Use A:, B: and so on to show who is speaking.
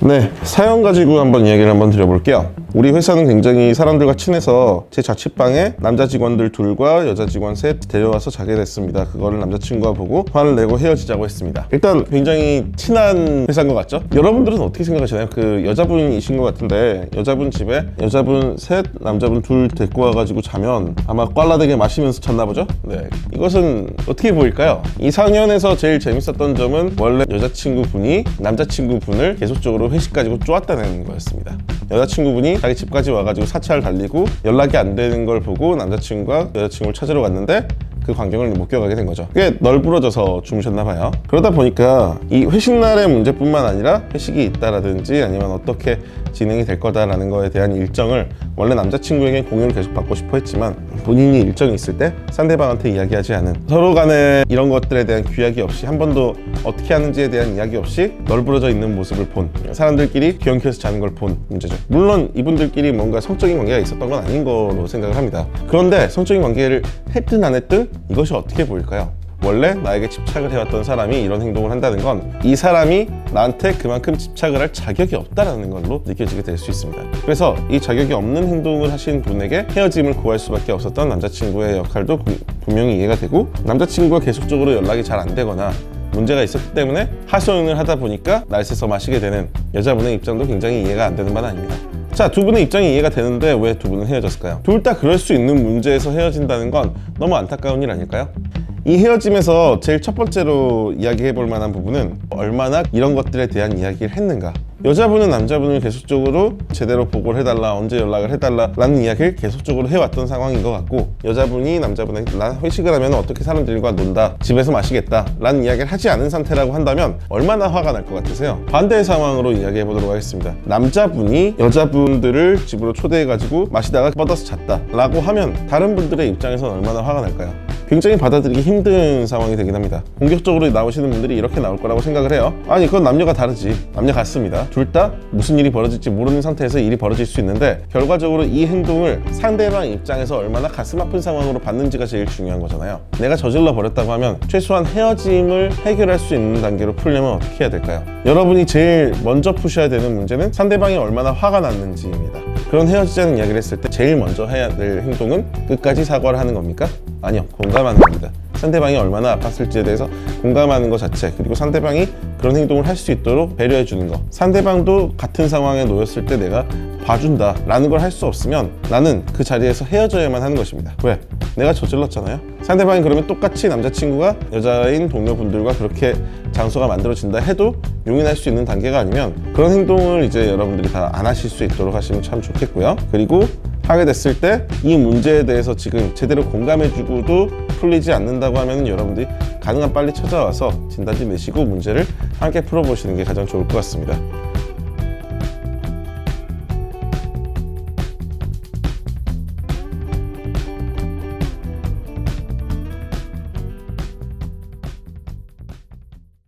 A: 네, 사연 가지고 한번 이야기를 한번 드려볼게요. 우리 회사는 굉장히 사람들과 친해서 제 자취방에 남자 직원들 둘과 여자 직원 셋 데려와서 자게 됐습니다. 그거를 남자친구가 보고 화를 내고 헤어지자고 했습니다. 일단 굉장히 친한 회사인 것 같죠? 여러분들은 어떻게 생각하시나요? 그 여자분이신 것 같은데 여자분 집에 여자분 셋, 남자분 둘 데리고 와가지고 자면 아마 꽐라되게 마시면서 잤나 보죠? 네, 이것은 어떻게 보일까요? 이 상연에서 제일 재밌었던 점은 원래 여자친구분이 남자친구분을 계속적으로 회식 가지고 쪼았다는 거였습니다. 여자친구분이 자기 집까지 와가지고 사찰 달리고 연락이 안 되는 걸 보고 남자친구가 여자친구를 찾으러 갔는데 그 광경을 목격하게 된 거죠. 꽤 널브러져서 주무셨나 봐요. 그러다 보니까 이 회식날의 문제뿐만 아니라 회식이 있다라든지 아니면 어떻게 진행이 될 거다라는 거에 대한 일정을 원래 남자친구에게 공유를 계속 받고 싶어 했지만 본인이 일정이 있을 때 상대방한테 이야기하지 않은, 서로 간에 이런 것들에 대한 규약이 없이 한 번도 어떻게 하는지에 대한 이야기 없이 널브러져 있는 모습을 본, 사람들끼리 귀염켜서 자는 걸 본 문제죠. 물론 이분들끼리 뭔가 성적인 관계가 있었던 건 아닌 거로 생각을 합니다. 그런데 성적인 관계를 했든 안 했든 이것이 어떻게 보일까요? 원래 나에게 집착을 해왔던 사람이 이런 행동을 한다는 건 이 사람이 나한테 그만큼 집착을 할 자격이 없다라는 걸로 느껴지게 될 수 있습니다. 그래서 이 자격이 없는 행동을 하신 분에게 헤어짐을 구할 수밖에 없었던 남자친구의 역할도 분명히 이해가 되고, 남자친구가 계속적으로 연락이 잘 안 되거나 문제가 있었기 때문에 하소연을 하다 보니까 날새서 마시게 되는 여자분의 입장도 굉장히 이해가 안 되는 바는 아닙니다. 자, 두 분의 입장이 이해가 되는데 왜 두 분은 헤어졌을까요? 둘 다 그럴 수 있는 문제에서 헤어진다는 건 너무 안타까운 일 아닐까요? 이 헤어짐에서 제일 첫 번째로 이야기해 볼 만한 부분은 얼마나 이런 것들에 대한 이야기를 했는가. 여자분은 남자분을 계속적으로 제대로 보고를 해달라, 언제 연락을 해달라 라는 이야기를 계속적으로 해왔던 상황인 것 같고, 여자분이 남자분에게 나 회식을 하면 어떻게 사람들과 논다, 집에서 마시겠다 라는 이야기를 하지 않은 상태라고 한다면 얼마나 화가 날 것 같으세요? 반대의 상황으로 이야기해 보도록 하겠습니다. 남자분이 여자분들을 집으로 초대해가지고 마시다가 뻗어서 잤다 라고 하면 다른 분들의 입장에서는 얼마나 화가 날까요? 굉장히 받아들이기 힘든 상황이 되긴 합니다. 공격적으로 나오시는 분들이 이렇게 나올 거라고 생각을 해요. 아니, 그건 남녀가 다르지. 남녀 같습니다. 둘 다 무슨 일이 벌어질지 모르는 상태에서 일이 벌어질 수 있는데, 결과적으로 이 행동을 상대방 입장에서 얼마나 가슴 아픈 상황으로 받는지가 제일 중요한 거잖아요. 내가 저질러 버렸다고 하면 최소한 헤어짐을 해결할 수 있는 단계로 풀려면 어떻게 해야 될까요? 여러분이 제일 먼저 푸셔야 되는 문제는 상대방이 얼마나 화가 났는지입니다. 그런 헤어지자는 이야기를 했을 때 제일 먼저 해야 될 행동은 끝까지 사과를 하는 겁니까? 아니요, 공감하는 겁니다. 상대방이 얼마나 아팠을지에 대해서 공감하는 것 자체, 그리고 상대방이 그런 행동을 할 수 있도록 배려해 주는 거, 상대방도 같은 상황에 놓였을 때 내가 봐준다 라는 걸 할 수 없으면 나는 그 자리에서 헤어져야만 하는 것입니다. 왜? 내가 저질렀잖아요. 상대방이 그러면 똑같이 남자친구가 여자인 동료분들과 그렇게 장소가 만들어진다 해도 용인할 수 있는 단계가 아니면 그런 행동을 이제 여러분들이 다 안 하실 수 있도록 하시면 참 좋겠고요. 그리고 하게 됐을 때 이 문제에 대해서 지금 제대로 공감해주고도 풀리지 않는다고 하면 여러분들이 가능한 빨리 찾아와서 진단지 내시고 문제를 함께 풀어보시는 게 가장 좋을 것 같습니다.